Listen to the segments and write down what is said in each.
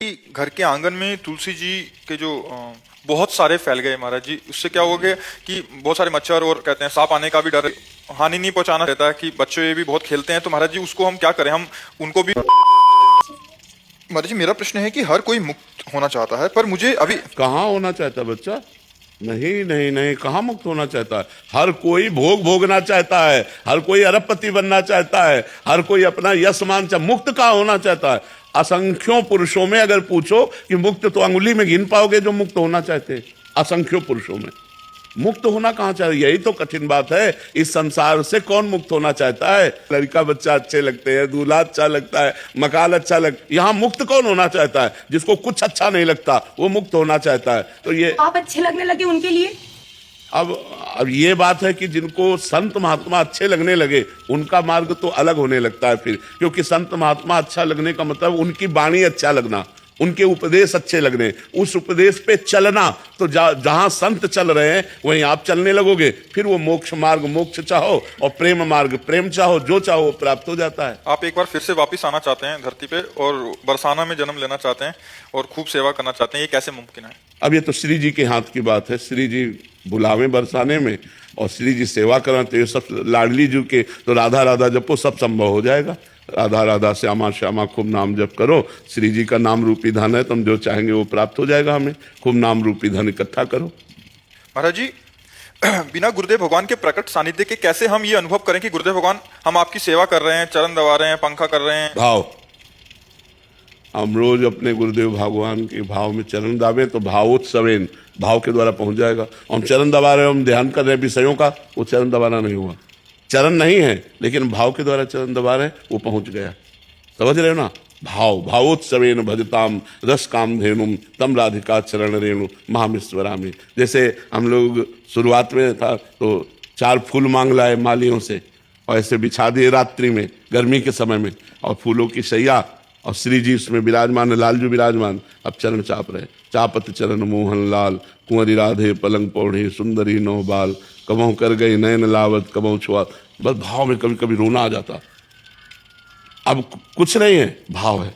कि घर के आंगन में तुलसी जी के जो बहुत सारे फैल गए महाराज जी, उससे क्या हो गया कि बहुत सारे मच्छर और कहते हैं सांप आने का भी डर है। हानि नहीं पहुंचाना रहता है कि बच्चे भी बहुत खेलते हैं, तो महाराज जी उसको हम क्या करें, हम उनको भी। महाराज जी मेरा प्रश्न है कि हर कोई मुक्त होना चाहता है, पर मुझे अभी कहाँ होना चाहता है बच्चा? नहीं नहीं नहीं, कहाँ मुक्त होना चाहता है? हर कोई भोग भोगना चाहता है, हर कोई अरबपति बनना चाहता है, हर कोई अपना यश मान चाह। मुक्त कहाँ होना चाहता है? असंख्यों पुरुषों में अगर पूछो कि मुक्त, तो अंगुली में गिन पाओगे जो मुक्त होना चाहते हैं। असंख्यों पुरुषों में मुक्त होना कहाँ चाहिए? यही तो कठिन बात है। इस संसार से कौन मुक्त होना चाहता है? लड़का बच्चा अच्छे लगते हैं, दूल्हा अच्छा लगता है, मकान अच्छा लगता है। यहाँ मुक्त कौन होना चाहता है? जिसको कुछ अच्छा नहीं लगता वो मुक्त होना चाहता है। तो ये आप अच्छे लगने लगे उनके लिए। अब ये बात है कि जिनको संत महात्मा अच्छे लगने लगे उनका मार्ग तो अलग होने लगता है फिर, क्योंकि संत महात्मा अच्छा लगने का मतलब उनकी वाणी अच्छा लगना, उनके उपदेश अच्छे लगने, उस उपदेश पे चलना। तो जहां संत चल रहे हैं वहीं आप चलने लगोगे। फिर वो मोक्ष मार्ग मोक्ष चाहो और प्रेम मार्ग प्रेम चाहो, जो चाहो वो प्राप्त हो जाता है। आप एक बार फिर से वापस आना चाहते हैं धरती पे और बरसाना में जन्म लेना चाहते हैं और खूब सेवा करना चाहते हैं, ये कैसे मुमकिन है? अब ये तो श्री जी के हाथ की बात है। श्री जी बुलावे बरसाने में और श्री जी सेवा करना, तो ये सब लाडली जी के, तो राधा राधा जपो सब संभव हो जाएगा। राधा राधा श्यामा श्यामा खूब नाम जप करो। श्री जी का नाम रूपी धन है, तुम जो चाहेंगे वो प्राप्त हो जाएगा। हमें खूब नाम रूपी धन इकट्ठा करो। महाराज जी बिना गुरुदेव भगवान के प्रकट सानिध्य के कैसे हम ये अनुभव करें कि गुरुदेव भगवान हम आपकी सेवा कर रहे हैं, चरण दबा रहे हैं, पंखा कर रहे हैं? भाव, हम रोज अपने गुरुदेव भगवान के भाव में चरण दाबे तो भावोत्सवेन, भाव के द्वारा पहुंच जाएगा। हम चरण दबा रहे हैं, हम ध्यान कर रहे हैं विषयों का, वो चरण दबाना नहीं हुआ। चरण नहीं है लेकिन भाव के द्वारा चरण दबा रहे हैं, वो पहुंच गया। समझ रहे हो ना? भाव, भावोत्सवेन भजताम रस काम धेनुम तम राधिका चरण रेणु महामिश्वरामी। जैसे हम लोग शुरुआत में था तो 4 फूल मांग लाए मालियों से और ऐसे बिछा दिए रात्रि में, गर्मी के समय में, और फूलों की शैया और श्री जी उसमें विराजमान, लालजू विराजमान। अब चरण चाप रहे, चापत चरण मोहन लाल, कुंवरी राधे पलंग पौढ़ी, सुंदरी नौ बाल, कबहू कर गई नयन लावत कबहू छुआ। बस भाव में कभी कभी रोना आ जाता। अब कुछ नहीं है, भाव है।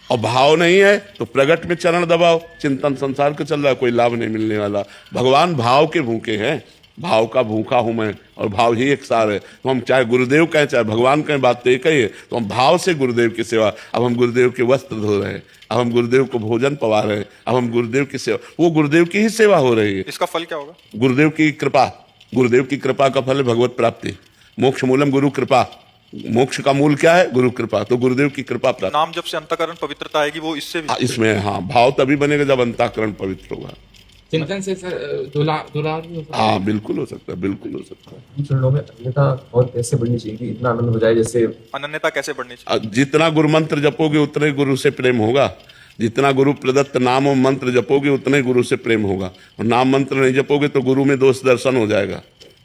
और भाव नहीं है तो प्रगट में चरण दबाओ। चिंतन संसार का चल रहा है, कोई लाभ नहीं मिलने वाला। भगवान भाव के भूखे हैं, भाव का भूखा हूं मैं, और भाव ही एक सार है। तो हम चाहे गुरुदेव कहें चाहे भगवान कहें, बात तो एक ही है। तो हम भाव से गुरुदेव की सेवा। अब हम गुरुदेव के वस्त्र धो रहे हैं, अब हम गुरुदेव को भोजन पवा रहे हैं, अब हम गुरुदेव की सेवा, वो गुरुदेव की ही सेवा हो रही है। इसका फल क्या होगा? गुरुदेव की कृपा। गुरुदेव की कृपा का फल है भगवत प्राप्ति। मोक्ष मूलम गुरु कृपा। मोक्ष का मूल क्या है? गुरु कृपा। तो गुरुदेव की कृपा प्राप्त। नाम जब से अंतःकरण पवित्रता आएगी वो इससे भी इसमें हाँ, भाव तभी बनेगा जब अंतःकरण पवित्र होगा। चिंतन से सर दुलार भी हो सकता है। हाँ बिल्कुल हो सकता है, बिल्कुल हो सकता है। चरणों में अन्यथा और कैसे बढ़नी चाहिए कि इतना आनंद हो जाए? जैसे अनन्यता कैसे बढ़नी चाहिए? जितना गुरु मंत्र जपोगे उतने गुरु से प्रेम होगा। जितना गुरु प्रदत्त नाम और मंत्र जपोगे उतने गुरु से प्रेम होगा। और नाम मंत्र नहीं जपोगे तो गुरु में दोष दर्शन हो जाएगा,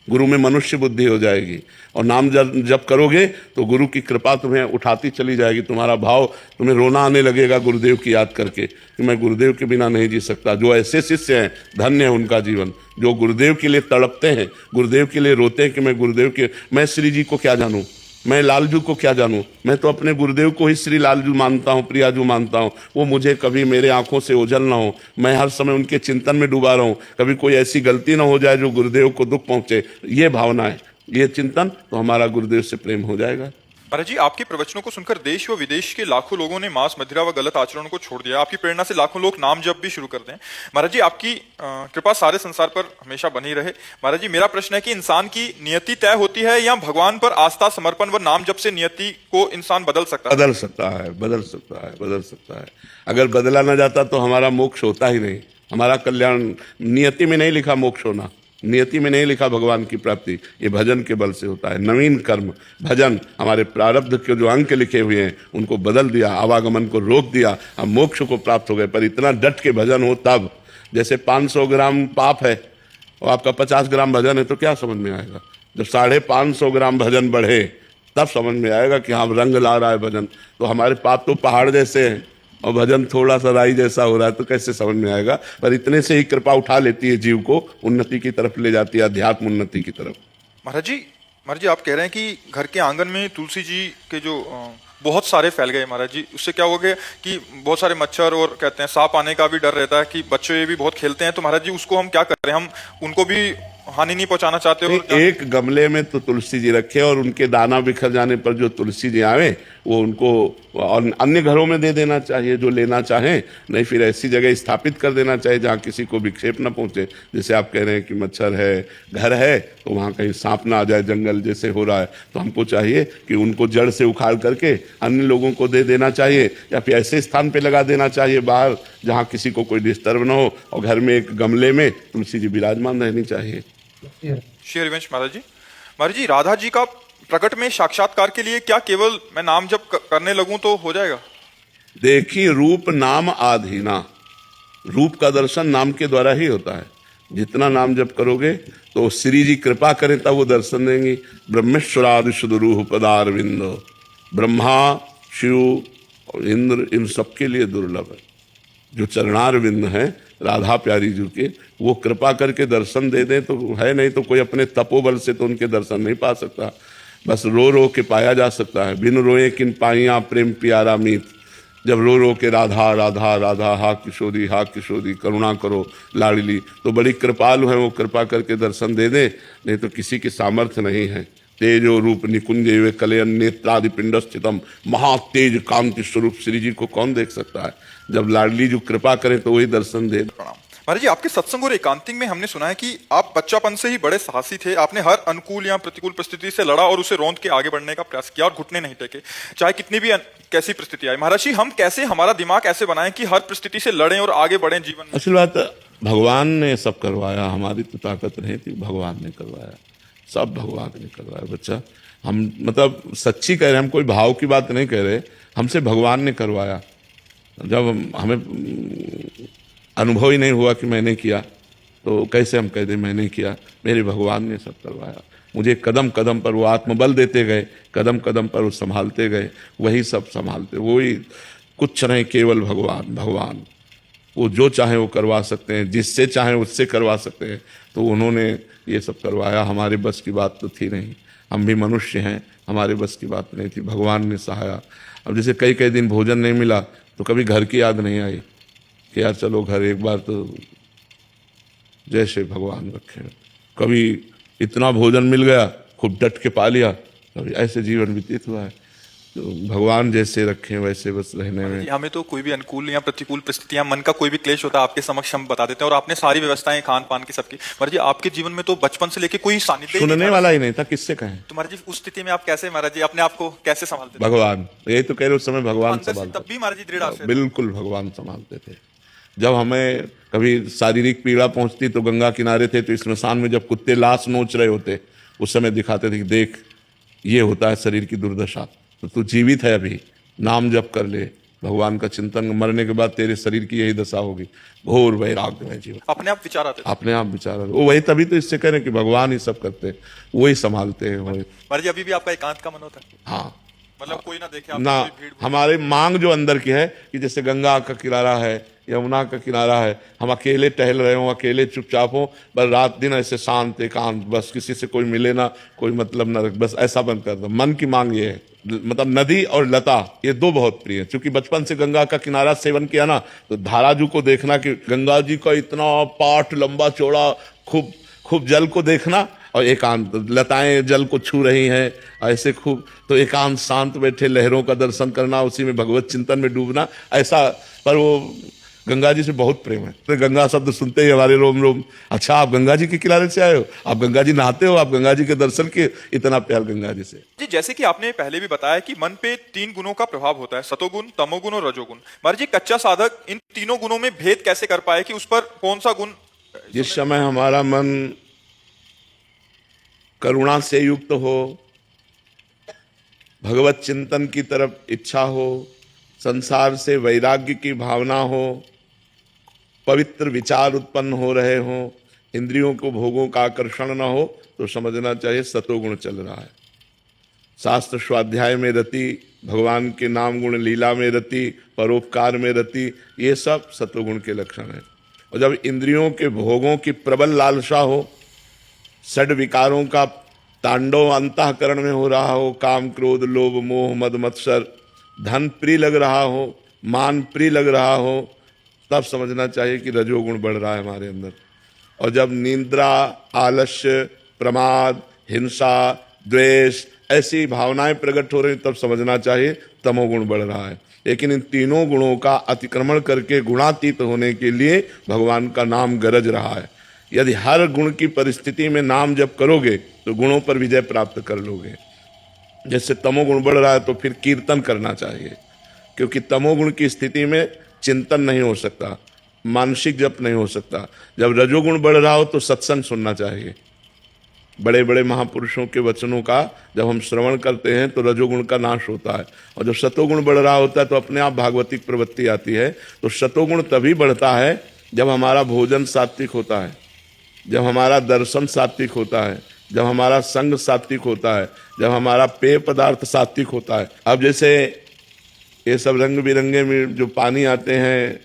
गुरु में मनुष्य बुद्धि हो जाएगी। और नाम जब करोगे तो गुरु की कृपा तुम्हें उठाती चली जाएगी। तुम्हारा भाव, तुम्हें रोना आने लगेगा गुरुदेव की याद करके कि मैं गुरुदेव के बिना नहीं जी सकता। जो ऐसे शिष्य हैं धन्य है उनका जीवन, जो गुरुदेव के लिए तड़पते हैं, गुरुदेव के लिए रोते हैं कि मैं गुरुदेव के, मैं श्री जी को क्या जानूं, मैं लालजू को क्या जानूं। मैं तो अपने गुरुदेव को ही श्री लालजू मानता हूं, प्रियाजू मानता हूं। वो मुझे कभी मेरे आंखों से ओझल ना हो, मैं हर समय उनके चिंतन में डूबा रहूं, कभी कोई ऐसी गलती ना हो जाए जो गुरुदेव को दुख पहुंचे। ये भावना है, ये चिंतन, तो हमारा गुरुदेव से प्रेम हो जाएगा। महाराज जी आपके प्रवचनों को सुनकर देश व विदेश के लाखों लोगों ने मांस मदिरा व गलत आचरणों को छोड़ दिया। आपकी प्रेरणा से लाखों लोग नाम जप भी शुरू करते हैं। महाराज जी आपकी कृपा सारे संसार पर हमेशा बनी रहे। महाराज जी मेरा प्रश्न है कि इंसान की नियति तय होती है या भगवान पर आस्था, समर्पण व नाम जप से नियति को इंसान बदल सकता है? बदल सकता है, बदल सकता है, बदल सकता है। अगर बदला ना जाता तो हमारा मोक्ष होता ही नहीं, हमारा कल्याण। नियति में नहीं लिखा मोक्ष होना, नियति में नहीं लिखा भगवान की प्राप्ति। ये भजन के बल से होता है। नवीन कर्म भजन, हमारे प्रारब्ध के जो अंक लिखे हुए हैं उनको बदल दिया, आवागमन को रोक दिया, हम मोक्ष को प्राप्त हो गए। पर इतना डट के भजन हो तब। जैसे 500 ग्राम पाप है और आपका 50 ग्राम भजन है तो क्या समझ में आएगा? जब 550 ग्राम भजन बढ़े तब समझ में आएगा कि हाँ रंग ला रहा है भजन। तो हमारे पाप तो पहाड़ जैसे हैं और भजन थोड़ा सा राई जैसा हो रहा है, तो कैसे समझ में आएगा? पर इतने से ही कृपा उठा लेती है जीव को, उन्नति की तरफ ले जाती है, अध्यात्म उन्नति की तरफ। महाराज जी आप कह रहे हैं कि घर के आंगन में तुलसी जी के जो बहुत सारे फैल गए महाराज जी, उससे क्या हो गया कि बहुत सारे मच्छर और कहते हैं सांप आने का भी डर रहता है कि बच्चे ये भी बहुत खेलते हैं, तो महाराज जी उसको हम क्या करें, हम उनको भी हानि नहीं पहुंचाना चाहते। और एक गमले में तो तुलसी जी रखे और उनके दाना बिखर जाने पर जो तुलसी जी आवे वो उनको और अन्य घरों में दे देना चाहिए जो लेना चाहें, नहीं फिर ऐसी जगह स्थापित कर देना चाहिए जहाँ किसी को विक्षेप न पहुंचे। जैसे आप कह रहे हैं कि मच्छर है, घर है, तो वहाँ कहीं सांप ना आ जाए, जंगल जैसे हो रहा है, तो हमको चाहिए कि उनको जड़ से उखाड़ करके अन्य लोगों को दे देना चाहिए या फिर ऐसे स्थान पे लगा देना चाहिए बाहर जहाँ किसी को कोई डिस्टर्ब ना हो, और घर में एक गमले में तुलसी जी विराजमान रहनी चाहिए। श्री हरिवंश महाराज जी राधा जी का प्रकट में साक्षात्कार के लिए क्या केवल मैं नाम जप करने लगूं तो हो जाएगा? देखिए, रूप नाम आधीना, रूप का दर्शन नाम के द्वारा ही होता है। जितना नाम जप करोगे तो श्री जी कृपा करें तब वो दर्शन देंगी। ब्रह्मेश्वरादि सुदरूह पदारविंद, ब्रह्मा शिव और इंद्र इन सबके लिए दुर्लभ है। जो चरणारविंद हैं राधा प्यारी जी के, वो कृपा करके दर्शन दे दें तो है, नहीं तो कोई अपने तपोबल से तो उनके दर्शन नहीं पा सकता। बस रो रो के पाया जा सकता है। बिन रोए किन पाइया प्रेम प्यारा मीत, जब रो रो के राधा राधा राधा हा किशोरी करुणा करो लाडली, तो बड़ी कृपालु है, वो कृपा करके दर्शन दे दे, नहीं तो किसी की सामर्थ्य नहीं है। तेजो रूप निकुंज वे कलयन नेत्रादि पिंड स्थितम, महातेज कांति स्वरूप श्री जी को कौन देख सकता है? जब लाडली जो कृपा करे तो वही दर्शन दे। प्रणाम महाराज जी, आपके सत्संग और एकांतिक में हमने सुना है कि आप बच्चापन से ही बड़े साहसी थे। आपने हर अनुकूल या प्रतिकूल परिस्थिति से लड़ा और उसे रौंद के आगे बढ़ने का प्रयास किया और घुटने नहीं टेके, चाहे कितनी भी कैसी परिस्थिति आए। महाराज जी, हम कैसे हमारा दिमाग ऐसे बनाएं कि हर परिस्थिति से लड़ें और आगे बढ़ें जीवन में? असल बात भगवान ने सब करवाया, हमारी तो ताकत नहीं थी, भगवान ने करवाया, सब भगवान ने करवाया बच्चा। हम मतलब सच्ची कह रहे हैं, हम कोई भाव की बात नहीं कह रहे, हमसे भगवान ने करवाया। जब हमें अनुभव ही नहीं हुआ कि मैंने किया तो कैसे हम कह दें मैंने किया? मेरे भगवान ने सब करवाया। मुझे कदम कदम पर वो आत्मबल देते गए, कदम कदम पर वो संभालते गए, वही सब संभालते, वही कुछ नहीं, केवल भगवान। भगवान वो जो चाहे वो करवा सकते हैं, जिससे चाहे उससे करवा सकते हैं, तो उन्होंने ये सब करवाया। हमारे बस की बात तो थी नहीं, हम भी मनुष्य हैं, हमारे बस की बात नहीं थी, भगवान ने सहाया। अब जैसे कई कई दिन भोजन नहीं मिला तो कभी घर की याद नहीं आई कि यार चलो घर एक बार तो जैसे भगवान रखे। कभी इतना भोजन मिल गया खूब डट के पा लिया, कभी ऐसे जीवन व्यतीत हुआ है। तो भगवान जैसे रखें वैसे बस रहने में। हमें तो कोई भी अनुकूल या प्रतिकूल परिस्थितियां, मन का कोई भी क्लेश होता है आपके समक्ष हम बता देते हैं, और आपने सारी व्यवस्थाएं खान पान की सबकी। महाराज जी, आपके जीवन में तो बचपन से लेके कोई सानिध्य ही सुनने नहीं था। वाला ही नहीं था, किससे कहें? तो महाराज जी, उस स्थिति में आप कैसे महाराज जी अपने आप को कैसे संभालते थे? भगवान, यही तो कह रहे उस समय भगवान अंदर से संभालते तब भी महाराज जी दृढ़ आशय था। बिल्कुल भगवान संभालते थे। जब हमें कभी शारीरिक पीड़ा पहुंचती तो गंगा किनारे थे, तो स्मशान में जब कुत्ते लाश नोच रहे होते उस समय दिखाते थे कि देख ये होता है शरीर की दुर्दशा, तो तू जीवित है, अभी नाम जप कर ले, भगवान का चिंतन, मरने के बाद तेरे शरीर की यही दशा होगी। घोर वैराग्य में जीवन, अपने आप विचार आते थे। अपने आप विचार वो वही, तभी तो इससे कह रहे हैं कि भगवान ही सब करते हैं, वही संभालते हैं वही। महाराज जी, अभी भी आपका एकांत का मन होता है? हाँ, मतलब कोई ना देखे आपको, ना कोई भीड़ हमारे मांग जो अंदर की है कि जैसे गंगा का किनारा है, यमुना का किनारा है, हम अकेले टहल रहे हों, अकेले चुपचाप हों, बस रात दिन ऐसे शांत एकांत, बस किसी से कोई मिले ना, कोई मतलब ना, बस ऐसा बंद कर दो। मन की मांग ये है। मतलब नदी और लता ये दो बहुत प्रिय है, क्योंकि बचपन से गंगा का किनारा सेवन किया ना, तो धाराजू को देखना कि गंगा जी का इतना पाठ लंबा चौड़ा, खूब खूब जल को देखना, और एकांत, लताएं जल को छू रही हैं ऐसे खूब, तो एकांत शांत बैठे लहरों का दर्शन करना, उसी में भगवत चिंतन में डूबना, ऐसा। पर वो गंगा जी से बहुत प्रेम है, तो गंगा शब्द सुनते ही हमारे रोम रोम, अच्छा आप गंगा जी के किनारे से आए हो, आप गंगा जी नहाते हो, आप गंगा जी के दर्शन के, इतना प्यार गंगा जी से। जी, जैसे कि आपने पहले भी बताया कि मन पे 3 गुणों का प्रभाव होता है, सतोगुण, तमोगुण और रजोगुण। महाराज जी, कच्चा साधक इन तीनों गुणों में भेद कैसे कर पाए कि उस पर कौन सा गुण? जिस समय हमारा मन करुणा से युक्त हो, भगवत चिंतन की तरफ इच्छा हो, संसार से वैराग्य की भावना हो, पवित्र विचार उत्पन्न हो रहे हो, इंद्रियों को भोगों का आकर्षण न हो, तो समझना चाहिए सतोगुण चल रहा है। शास्त्र स्वाध्याय में रति, भगवान के नाम गुण लीला में रति, परोपकार में रति, ये सब सतोगुण के लक्षण हैं। और जब इंद्रियों के भोगों की प्रबल लालसा हो, षड विकारों का तांडव अंतःकरण में हो रहा हो, काम क्रोध लोभ मोह मद मत्सर, धन प्रिय लग रहा हो, मान प्रिय लग रहा हो, तब समझना चाहिए कि रजोगुण बढ़ रहा है हमारे अंदर। और जब निद्रा, आलस्य, प्रमाद, हिंसा, द्वेष ऐसी भावनाएं प्रकट हो रही तब समझना चाहिए तमोगुण बढ़ रहा है। लेकिन इन तीनों गुणों का अतिक्रमण करके गुणातीत होने के लिए भगवान का नाम गरज रहा है। यदि हर गुण की परिस्थिति में नाम जप करोगे तो गुणों पर विजय प्राप्त कर लोगे। जैसे तमोगुण बढ़ रहा है तो फिर कीर्तन करना चाहिए, क्योंकि तमोगुण की स्थिति में चिंतन नहीं हो सकता, मानसिक जप नहीं हो सकता। जब रजोगुण बढ़ रहा हो तो सत्संग सुनना चाहिए। बड़े बड़े महापुरुषों के वचनों का जब हम श्रवण करते हैं तो रजोगुण का नाश होता है। और जब सतोगुण बढ़ रहा होता है तो अपने आप भागवतिक प्रवृत्ति आती है। तो सतोगुण तभी बढ़ता है जब हमारा भोजन सात्विक होता है, जब हमारा दर्शन सात्विक होता है, जब हमारा संग सात्विक होता है, जब हमारा पेय पदार्थ सात्विक होता है। अब जैसे ये सब रंग बिरंगे में जो पानी आते हैं,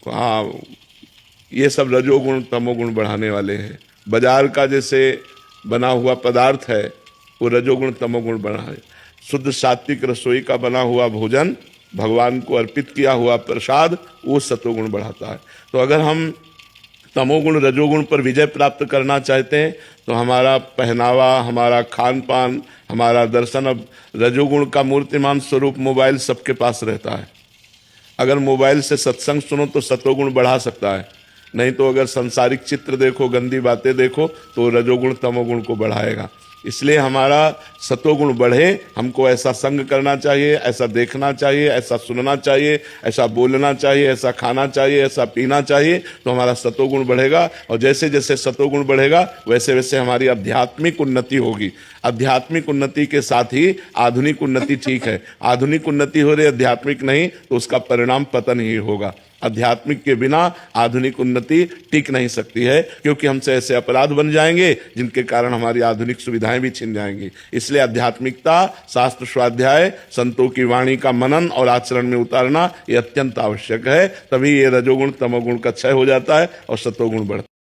हाँ, ये सब रजोगुण तमोगुण बढ़ाने वाले हैं। बाजार का जैसे बना हुआ पदार्थ है वो रजोगुण तमोगुण बना है। शुद्ध सात्विक रसोई का बना हुआ भोजन, भगवान को अर्पित किया हुआ प्रसाद, वो सतोगुण बढ़ाता है। तो अगर हम तमोगुण रजोगुण पर विजय प्राप्त करना चाहते हैं तो हमारा पहनावा, हमारा खान पान, हमारा दर्शन, अब रजोगुण का मूर्तिमान स्वरूप मोबाइल सबके पास रहता है। अगर मोबाइल से सत्संग सुनो तो सतोगुण बढ़ा सकता है, नहीं तो अगर संसारिक चित्र देखो, गंदी बातें देखो तो रजोगुण तमोगुण को बढ़ाएगा। इसलिए हमारा सतोगुण बढ़े, हमको ऐसा संग करना चाहिए, ऐसा देखना चाहिए, ऐसा सुनना चाहिए, ऐसा बोलना चाहिए, ऐसा खाना चाहिए, ऐसा पीना चाहिए, तो हमारा सतोगुण बढ़ेगा। और जैसे जैसे सतोगुण बढ़ेगा वैसे वैसे हमारी आध्यात्मिक उन्नति होगी। आध्यात्मिक उन्नति के साथ ही आधुनिक उन्नति ठीक है। आधुनिक उन्नति हो रही, आध्यात्मिक नहीं, तो उसका परिणाम पतन ही होगा। आध्यात्मिक के बिना आधुनिक उन्नति टिक नहीं सकती है, क्योंकि हमसे ऐसे अपराध बन जाएंगे जिनके कारण हमारी आधुनिक सुविधाएं भी छिन जाएंगी। इसलिए आध्यात्मिकता, शास्त्र स्वाध्याय, संतों की वाणी का मनन और आचरण में उतारना ये अत्यंत आवश्यक है। तभी ये रजोगुण तमोगुण का क्षय हो जाता है और सतोगुण बढ़ता है।